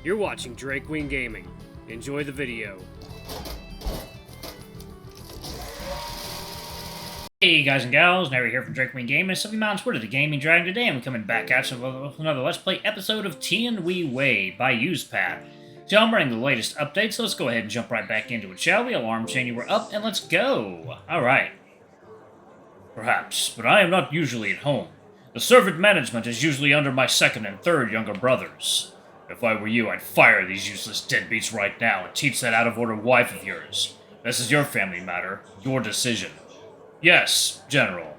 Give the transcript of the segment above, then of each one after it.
You're watching Drake Wing Gaming. Enjoy the video. Hey guys and gals, Nary here from Drake Wing Gaming, Subby Mountain Twitter, the Gaming Dragon. Today I'm coming back at you with another Let's Play episode of Tian Wei Bai Yu's path. So I'm running the latest updates, so let's go ahead and jump right back into it, shall we? Alarm chain, you were up, and let's go! Alright. Perhaps, but I am not usually at home. The servant management is usually under my second and third younger brothers. If I were you, I'd fire these useless deadbeats right now and teach that out-of-order wife of yours. This is your family matter, your decision. Yes, General.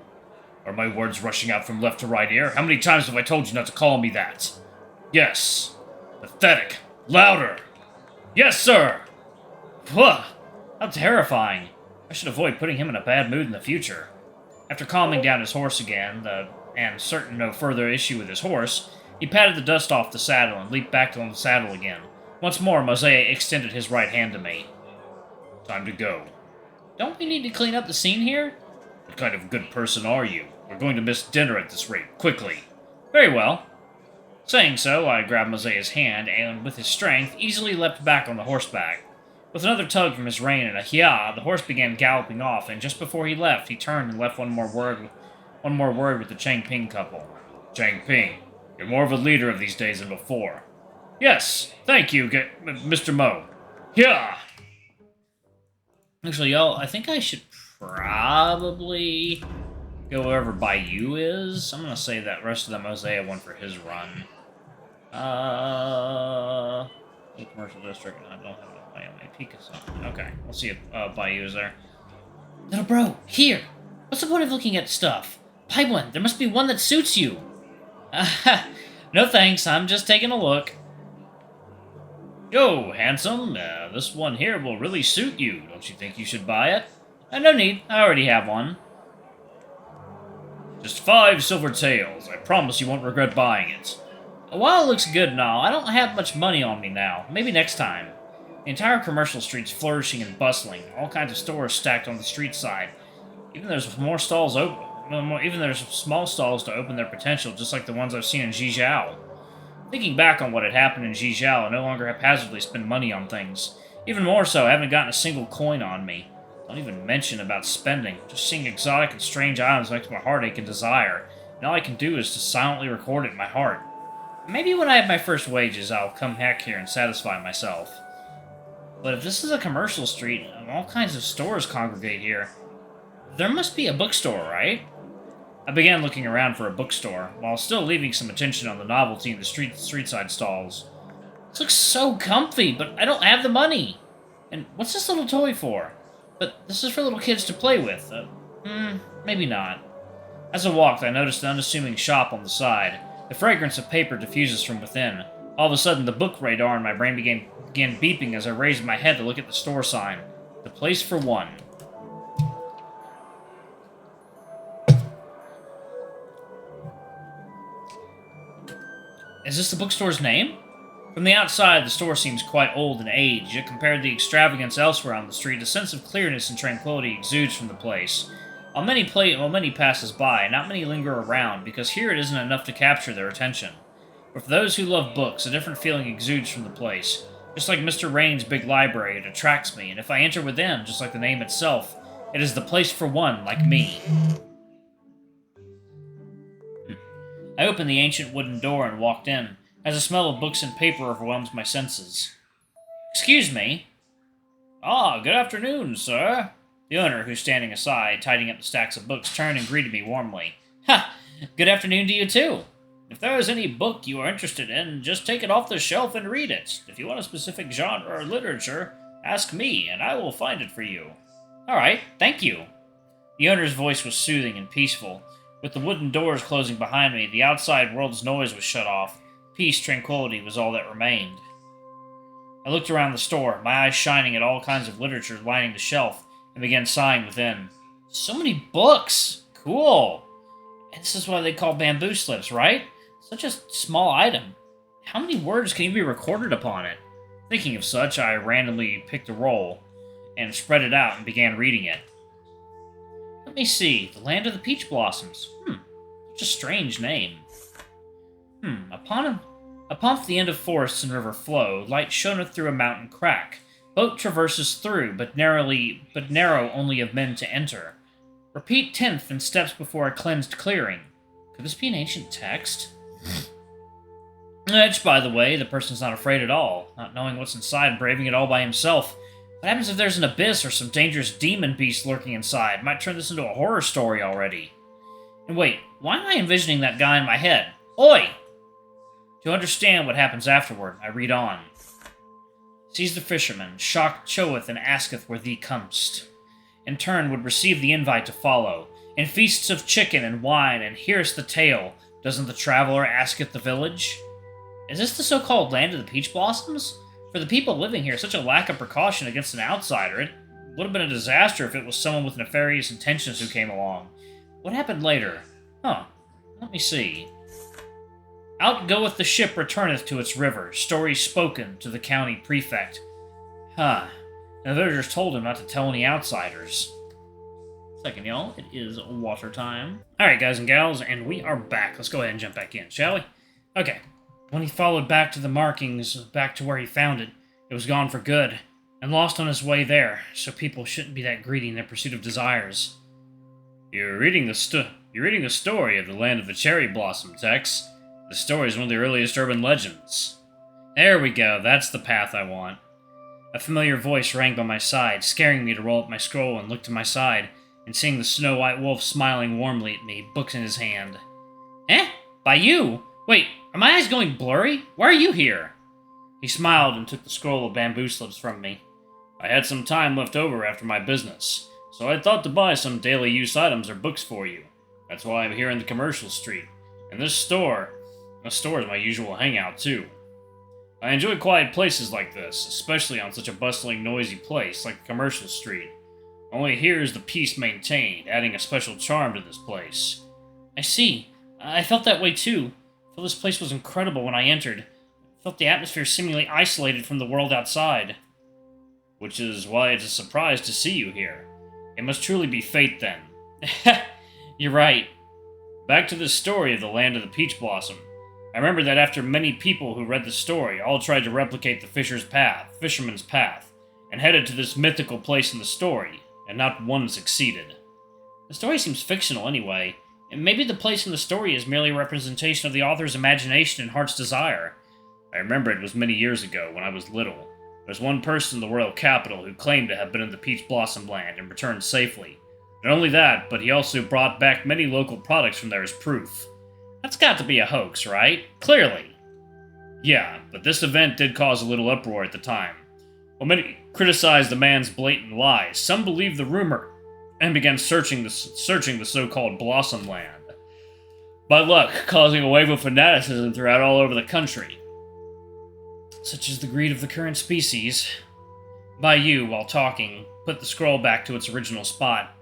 Are my words rushing out from left to right here? How many times have I told you not to call me that? Yes. Pathetic. Louder. Yes, sir. Pwah! How terrifying. I should avoid putting him in a bad mood in the future. After calming down his horse again, and certain no further issue with his horse, he patted the dust off the saddle and leaped back on the saddle again. Once more, Mo Xia extended his right hand to me. Time to go. Don't we need to clean up the scene here? What kind of good person are you? We're going to miss dinner at this rate. Quickly. Very well. Saying so, I grabbed Mo Xia's hand and, with his strength, easily leapt back on the horseback. With another tug from his rein and a hia, the horse began galloping off, and just before he left, he turned and left one more word with the Changping couple. Changping, you're more of a leader of these days than before. Yes, thank you, Mr. Mo. Hia! Actually, y'all, I think I should probably go wherever Bai Yu is. I'm gonna save that rest of the Mo Xia one for his run. Commercial district. I don't have my Picasso. Okay, we'll see if Bai Yu is there. Little bro, here. What's the point of looking at stuff? Buy one. There must be one that suits you. No thanks. I'm just taking a look. Yo, handsome. This one here will really suit you. Don't you think you should buy it? No need. I already have one. Just 5 silver taels. I promise you won't regret buying it. While it looks good and all, I don't have much money on me now. Maybe next time. The entire commercial street's flourishing and bustling. All kinds of stores stacked on the street side. Even there's small stalls to open their potential, just like the ones I've seen in Zhizhao. Thinking back on what had happened in Zhizhao, I no longer haphazardly spend money on things. Even more so, I haven't gotten a single coin on me. Don't even mention about spending. Just seeing exotic and strange items makes my heart ache and desire, and all I can do is to silently record it in my heart. Maybe when I have my first wages, I'll come back here and satisfy myself. But if this is a commercial street, and all kinds of stores congregate here, there must be a bookstore, right? I began looking around for a bookstore, while still leaving some attention on the novelty in the street-side stalls. This looks so comfy, but I don't have the money! And what's this little toy for? But this is for little kids to play with. Maybe not. As I walked, I noticed an unassuming shop on the side. The fragrance of paper diffuses from within. All of a sudden, the book radar in my brain began beeping as I raised my head to look at the store sign. The place for one. Is this the bookstore's name? From the outside, the store seems quite old and aged, yet compared to the extravagance elsewhere on the street, a sense of clearness and tranquility exudes from the place. While many passes by, not many linger around, because here it isn't enough to capture their attention. But for those who love books, a different feeling exudes from the place. Just like Mr. Rain's big library, it attracts me, and if I enter within, just like the name itself, it is the place for one like me. I opened the ancient wooden door and walked in, as the smell of books and paper overwhelms my senses. Excuse me. Ah, good afternoon, sir. The owner, who's standing aside, tidying up the stacks of books, turned and greeted me warmly. Ha! Good afternoon to you, too. If there is any book you are interested in, just take it off the shelf and read it. If you want a specific genre or literature, ask me, and I will find it for you. All right, thank you. The owner's voice was soothing and peaceful. With the wooden doors closing behind me, the outside world's noise was shut off. Peace, tranquility was all that remained. I looked around the store, my eyes shining at all kinds of literature lining the shelf, and began sighing within. So many books! Cool! And this is what they call bamboo slips, right? Such a small item. How many words can even be recorded upon it? Thinking of such, I randomly picked a roll, and spread it out and began reading it. Let me see. The Land of the Peach Blossoms. Such a strange name. Upon the end of forests and river flow, light shoneth through a mountain crack. Boat traverses through, but narrow only of men to enter. Repeat 10th and steps before a cleansed clearing. Could this be an ancient text? Which, by the way, the person's not afraid at all, not knowing what's inside and braving it all by himself. What happens if there's an abyss or some dangerous demon beast lurking inside? Might turn this into a horror story already. And wait, why am I envisioning that guy in my head? Oi! To understand what happens afterward, I read on. Sees the fisherman, shocked choweth and asketh where thee comest. In turn would receive the invite to follow. In feasts of chicken and wine, and hearest the tale, doesn't the traveler asketh the village? Is this the so-called land of the peach blossoms? For the people living here, such a lack of precaution against an outsider, it would have been a disaster if it was someone with nefarious intentions who came along. What happened later? Huh. Let me see. Out goeth the ship returneth to its river, story spoken to the county prefect. Huh. Now the villagers told him not to tell any outsiders. Second, y'all. It is water time. Alright, guys and gals, and we are back. Let's go ahead and jump back in, shall we? Okay. When he followed back to the markings, back to where he found it, it was gone for good, and lost on his way there, so people shouldn't be that greedy in their pursuit of desires. You're reading the story of the land of the cherry blossom, Tex. The story is one of the earliest urban legends. There we go, that's the path I want. A familiar voice rang by my side, scaring me to roll up my scroll and look to my side, and seeing the snow-white wolf smiling warmly at me, books in his hand. Eh? Bai Yu? Wait, are my eyes going blurry? Why are you here? He smiled and took the scroll of bamboo slips from me. I had some time left over after my business, so I thought to buy some daily use items or books for you. That's why I'm here in the commercial street. And this store is my usual hangout too. I enjoy quiet places like this, especially on such a bustling, noisy place like the commercial street. Only here is the peace maintained, adding a special charm to this place. I see. I felt that way too. I felt this place was incredible when I entered. I felt the atmosphere seemingly isolated from the world outside. Which is why it's a surprise to see you here. It must truly be fate then. You're right. Back to this story of the land of the peach blossom. I remember that after many people who read the story all tried to replicate the fisherman's path, and headed to this mythical place in the story, and not one succeeded. The story seems fictional anyway, and maybe the place in the story is merely a representation of the author's imagination and heart's desire. I remember it was many years ago, when I was little. There's one person in the royal capital who claimed to have been in the Peach Blossom Land and returned safely. Not only that, but he also brought back many local products from there as proof. That's got to be a hoax, right? Clearly. Yeah, but this event did cause a little uproar at the time. While many criticized the man's blatant lies, some believed the rumor and began searching the so-called Blossom Land. By luck, causing a wave of fanaticism throughout all over the country. Such is the greed of the current species. Bai Yu, while talking, put the scroll back to its original spot.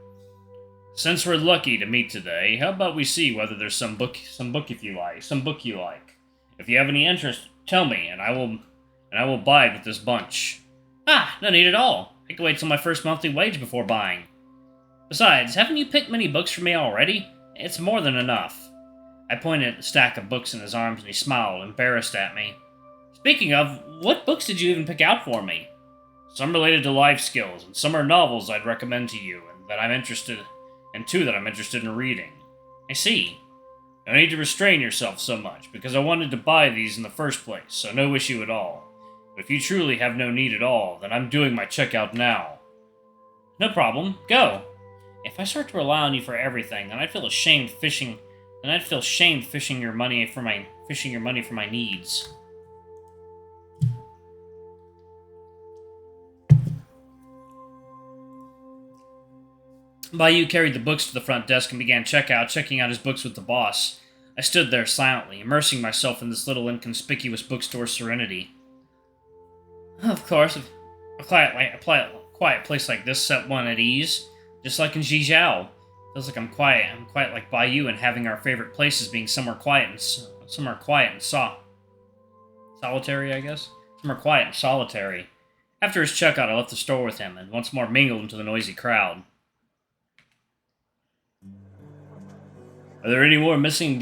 Since we're lucky to meet today, how about we see whether there's some book you like. If you have any interest, tell me, and I will buy it with this bunch. Ah, no need at all. I can wait till my first monthly wage before buying. Besides, haven't you picked many books for me already? It's more than enough. I pointed at the stack of books in his arms and he smiled, embarrassed at me. Speaking of, what books did you even pick out for me? Some related to life skills, and some are novels I'd recommend to you, and two that I'm interested in reading. I see. No need to restrain yourself so much, because I wanted to buy these in the first place, so no issue at all. But if you truly have no need at all, then I'm doing my checkout now. No problem. Go. If I start to rely on you for everything, then I'd feel shamed fishing your money for my needs. Bai Yu carried the books to the front desk and began checking out his books with the boss. I stood there silently, immersing myself in this little inconspicuous bookstore serenity. Of course, a quiet place like this set one at ease, just like in Zhizhao. Feels like I'm quiet like Bai Yu, and having our favorite places being somewhere quiet and solitary, I guess? Somewhere quiet and solitary. After his checkout, I left the store with him, and once more mingled into the noisy crowd. Are there any more missing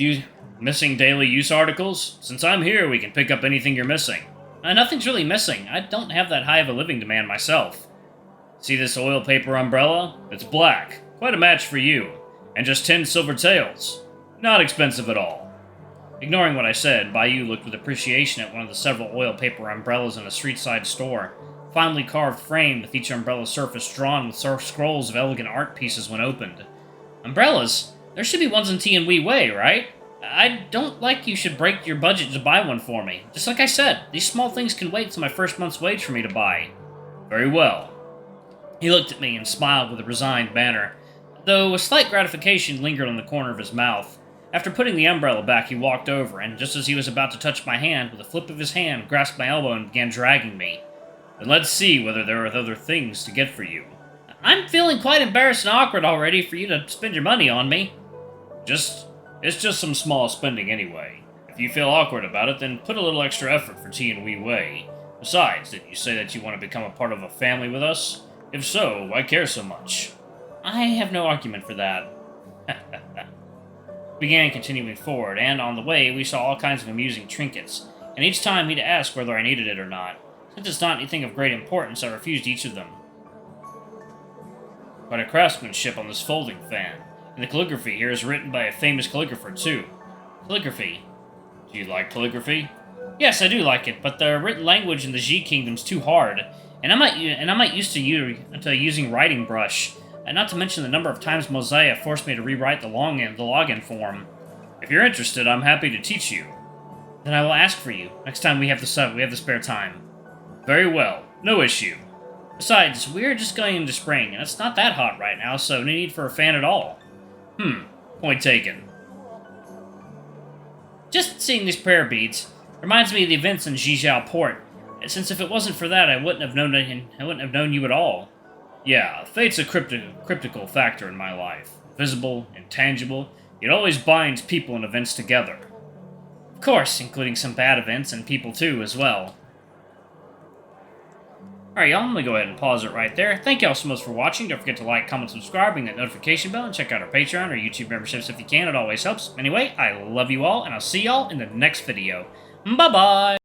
Missing daily use articles? Since I'm here, we can pick up anything you're missing. Nothing's really missing. I don't have that high of a living demand myself. See this oil paper umbrella? It's black. Quite a match for you. And just 10 silver taels. Not expensive at all. Ignoring what I said, Bai Yu looked with appreciation at one of the several oil paper umbrellas in a street-side store. Finely carved frame with each umbrella surface drawn with scrolls of elegant art pieces when opened. Umbrellas? There should be ones in Tian Wei, right? I don't like you should break your budget to buy one for me. Just like I said, these small things can wait till my first month's wage for me to buy. Very well. He looked at me and smiled with a resigned manner, though a slight gratification lingered on the corner of his mouth. After putting the umbrella back, he walked over, and just as he was about to touch my hand, with a flip of his hand, grasped my elbow and began dragging me. Then let's see whether there are other things to get for you. I'm feeling quite embarrassed and awkward already for you to spend your money on me. It's just some small spending anyway. If you feel awkward about it, then put a little extra effort for Tian Wei. Besides, didn't you say that you want to become a part of a family with us? If so, why care so much? I have no argument for that. Began continuing forward, and on the way we saw all kinds of amusing trinkets, and each time he'd ask whether I needed it or not. Since it's not anything of great importance, I refused each of them. Quite a craftsmanship on this folding fan, and the calligraphy here is written by a famous calligrapher too. Calligraphy. Do you like calligraphy? Yes, I do like it, but the written language in the Xi Kingdom's too hard, and I'm not used to using writing brush. And not to mention the number of times Mo Xia forced me to rewrite the login form. If you're interested, I'm happy to teach you. Then I will ask for you next time we have the spare time. Very well, no issue. Besides, we're just going into spring, and it's not that hot right now, so no need for a fan at all. Point taken. Just seeing these prayer beads reminds me of the events in Zhijiao port. Since if it wasn't for that, I wouldn't have known you at all. Yeah, fate's a cryptical factor in my life. Visible, intangible, it always binds people and events together. Of course, including some bad events and people too, as well. Alright, y'all, I'm gonna go ahead and pause it right there. Thank y'all so much for watching. Don't forget to like, comment, subscribe, ring that notification bell, and check out our Patreon or YouTube memberships if you can. It always helps. Anyway, I love you all, and I'll see y'all in the next video. Bye-bye!